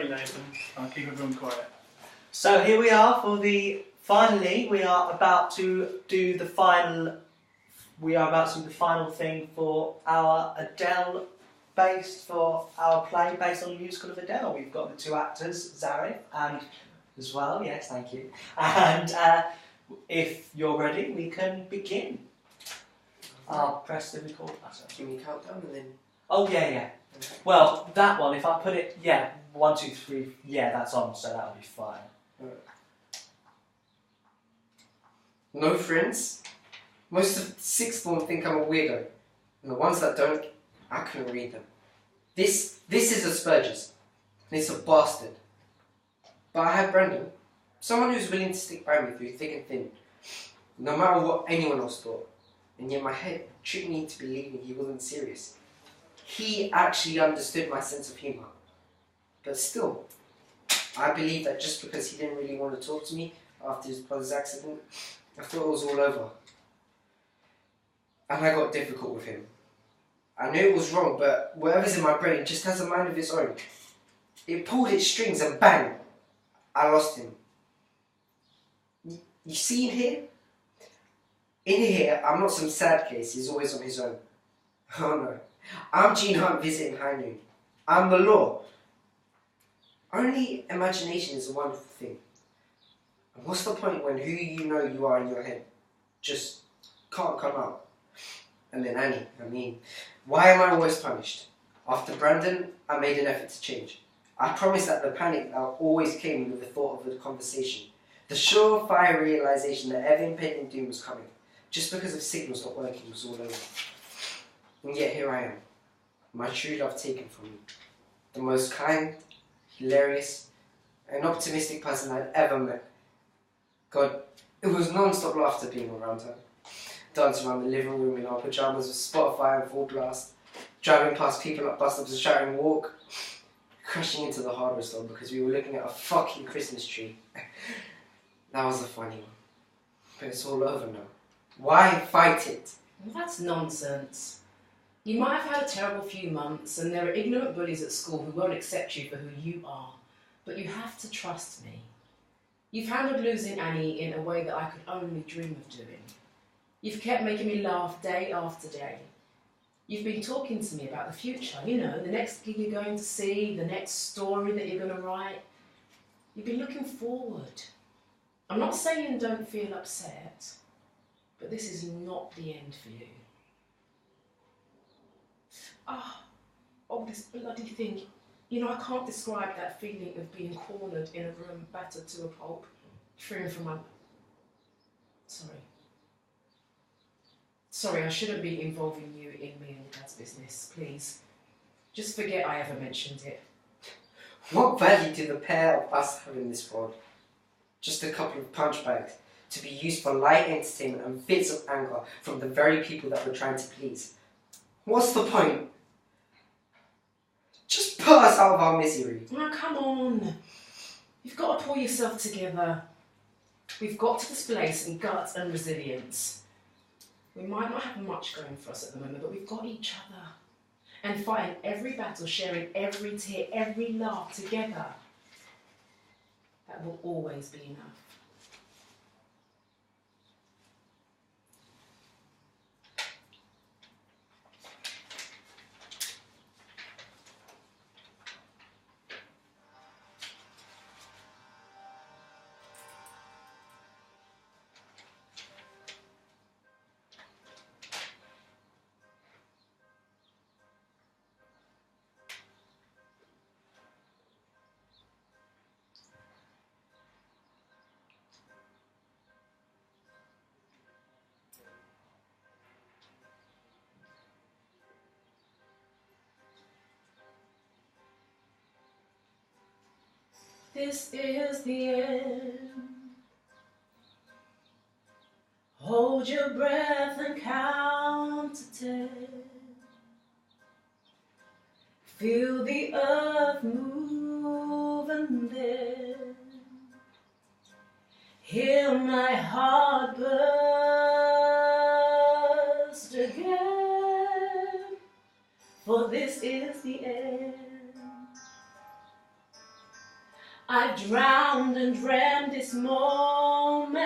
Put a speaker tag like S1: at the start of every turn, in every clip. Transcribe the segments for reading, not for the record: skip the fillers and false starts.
S1: Sorry, Nathan. I'll keep everyone quiet.
S2: So here we are for finally, we are about to do the final thing for our Adele for our play based on the musical of Adele. We've got the two actors, Zarif and as well, yes, thank you. And if you're ready, we can begin. I'll press the record button.
S3: Give me a countdown and then...
S2: Oh, yeah.
S3: Okay.
S2: Well, that one, if I put it, 1, 2, 3, that's on, so that'll be fine.
S3: No friends. Most of the sixth form think I'm a weirdo. And the ones that don't, I couldn't read them. This is Asperger's. And it's a bastard. But I had Brandon. Someone who's willing to stick by me through thick and thin. No matter what anyone else thought. And yet my head tricked me into believing he wasn't serious. He actually understood my sense of humour. But still, I believe that just because he didn't really want to talk to me after his brother's accident, I thought it was all over. And I got difficult with him. I knew it was wrong, but whatever's in my brain just has a mind of its own. It pulled its strings and bang! I lost him. You see in here? In here, I'm not some sad case, he's always on his own. Oh no. I'm Gene Hunt visiting High Noon. I'm the law. Only imagination is a wonderful thing. And what's the point when who you know you are in your head just can't come out? And then Annie, why am I always punished? After Brandon, I made an effort to change. I promised that the panic that always came with the thought of the conversation. The surefire realization that ever impending doom was coming. Just because of signals not working was all over. And yet here I am. My true love taken from me. The most kind, hilarious, and optimistic person I'd ever met. God, it was non-stop laughter being around her. Dancing around the living room in our pyjamas with Spotify on full blast. Driving past people at bus stops and shouting walk. Crashing into the hardware store because we were looking at a fucking Christmas tree. That was a funny one. But it's all over now. Why fight it?
S4: Well, that's nonsense. You might have had a terrible few months and there are ignorant bullies at school who won't accept you for who you are. But you have to trust me. You've handled losing Annie in a way that I could only dream of doing. You've kept making me laugh day after day. You've been talking to me about the future, you know, the next gig you're going to see, the next story that you're going to write. You've been looking forward. I'm not saying don't feel upset, but this is not the end for you. Oh, this bloody thing. You know, I can't describe that feeling of being cornered in a room, battered to a pulp, free from my... Sorry, I shouldn't be involving you in me and Dad's business, please. Just forget I ever mentioned it.
S3: What value do the pair of us have in this world? Just a couple of punch bags to be used for light entertainment and fits of anger from the very people that we're trying to please. What's the point? Just put us out of our misery.
S4: Oh, come on. You've got to pull yourself together. We've got to display some guts and resilience. We might not have much going for us at the moment, but we've got each other. And fighting every battle, sharing every tear, every laugh together. That will always be enough. This is the end. Hold your breath and count to 10. Feel the earth move and then hear my heart burst again. For this is the end. I've drowned and dreamt this moment,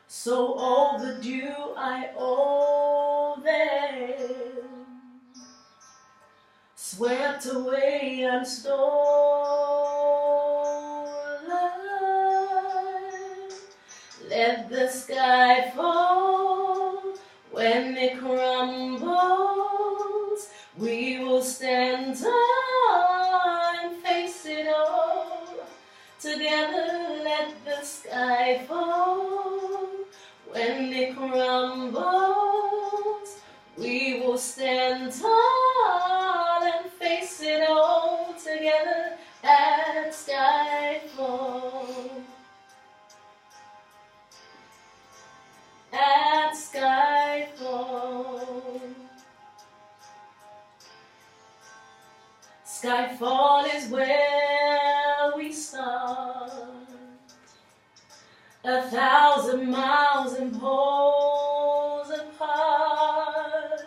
S4: so overdue I owe them. Swept away and stolen. Let the sky fall. When it crumbles, we will stand tall and face it all. Together, let the sky fall. When it crumbles, we will stand tall and face it all. Together at skyfall. At skyfall. Skyfall is where we start. 1,000 miles and poles apart,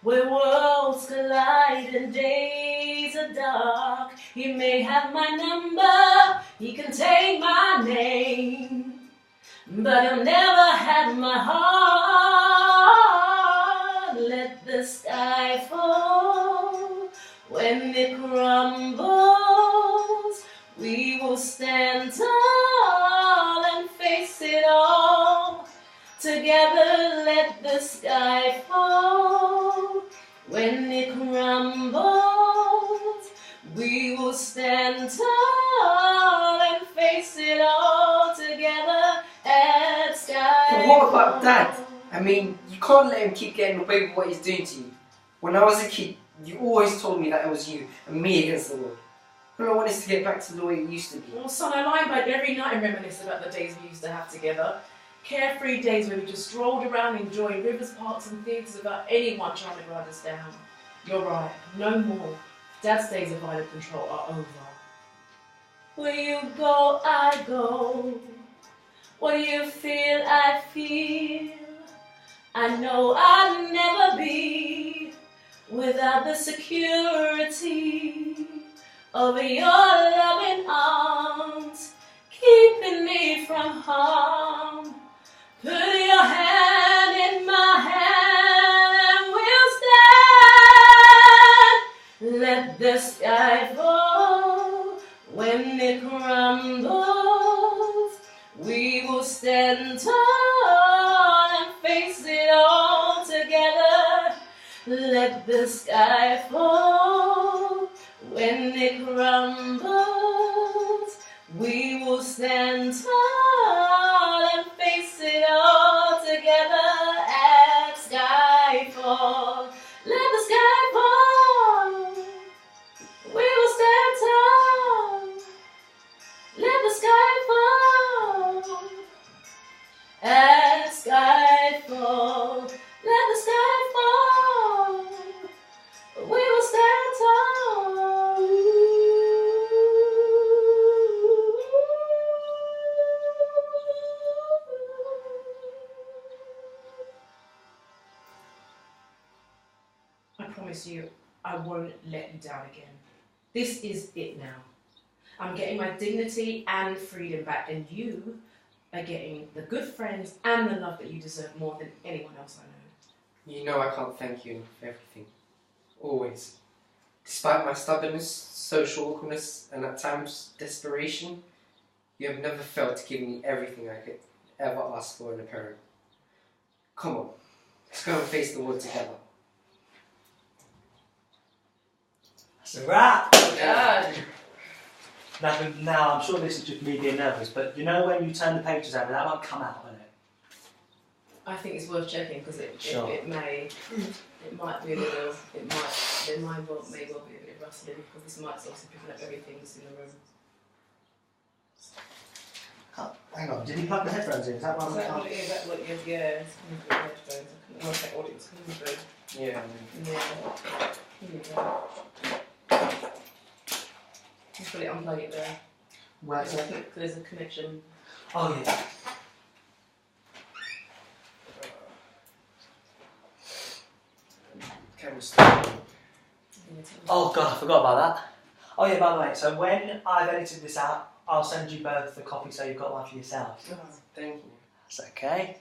S4: where worlds collide and days are dark. He may have my number, he can take my name, but he'll never have my heart. Let the sky fall. When it crumbles, we will stand tall and face it all. Together, let the sky fall. When it crumbles, we will stand tall and face it all. Together at sky.
S3: But what about Dad? I mean, you can't let him keep getting away with what he's doing to you. When I was a kid, you always told me that it was you and me against the world. All I want is to get back to the way it used to be.
S4: Well, son, I lie in bed every night and reminisce about the days we used to have together. Carefree days where we just strolled around enjoying rivers, parks and theatres without anyone trying to grind us down. You're right, no more. Dad's days of violent control are over. Where you go, I go. What do you feel, I feel. I know I'll never be without the security of your loving arms, keeping me from harm. Put your hand in my hand and we'll stand. Let the sky fall. When it crumbles, we will stand tall and face it all together. Let the sky fall. When it crumbles, we will stand tall and face it all together at skyfall. Let the sky fall. We will stand tall. Let the sky fall. At skyfall. Let the sky fall. We will stand tall. I promise you, I won't let you down again. This is it now. I'm getting my dignity and freedom back, and you are getting the good friends and the love that you deserve more than anyone else I know.
S3: You know I can't thank you for everything. Always. Despite my stubbornness, social awkwardness, and at times desperation, you have never failed to give me everything I could ever ask for in a parent. Come on, let's go and face the world together.
S2: That's a wrap.
S4: God.
S2: Now, I'm sure this is just me being nervous, but you know when you turn the pages over, that won't come out, will it?
S4: I think it's worth checking because it might be a little, may well be a bit rustly because this mic's obviously picking up everything that's in the room.
S2: Oh, hang on, did he plug the headphones in? Is that what
S4: Is that what it is? That what it is? Yeah, it's coming through the headphones. I couldn't work out what it was coming through.
S3: Yeah.
S4: Yeah. Here you go. Just put it, unplug it there.
S2: Where's it?
S4: There's a connection.
S2: Oh, yeah.
S3: Camera stop.
S2: Oh, God, I forgot about that. Oh yeah, by the way, so when I've edited this out, I'll send you both the copy so you've got one for yourself.
S3: Oh, thank you.
S2: That's okay.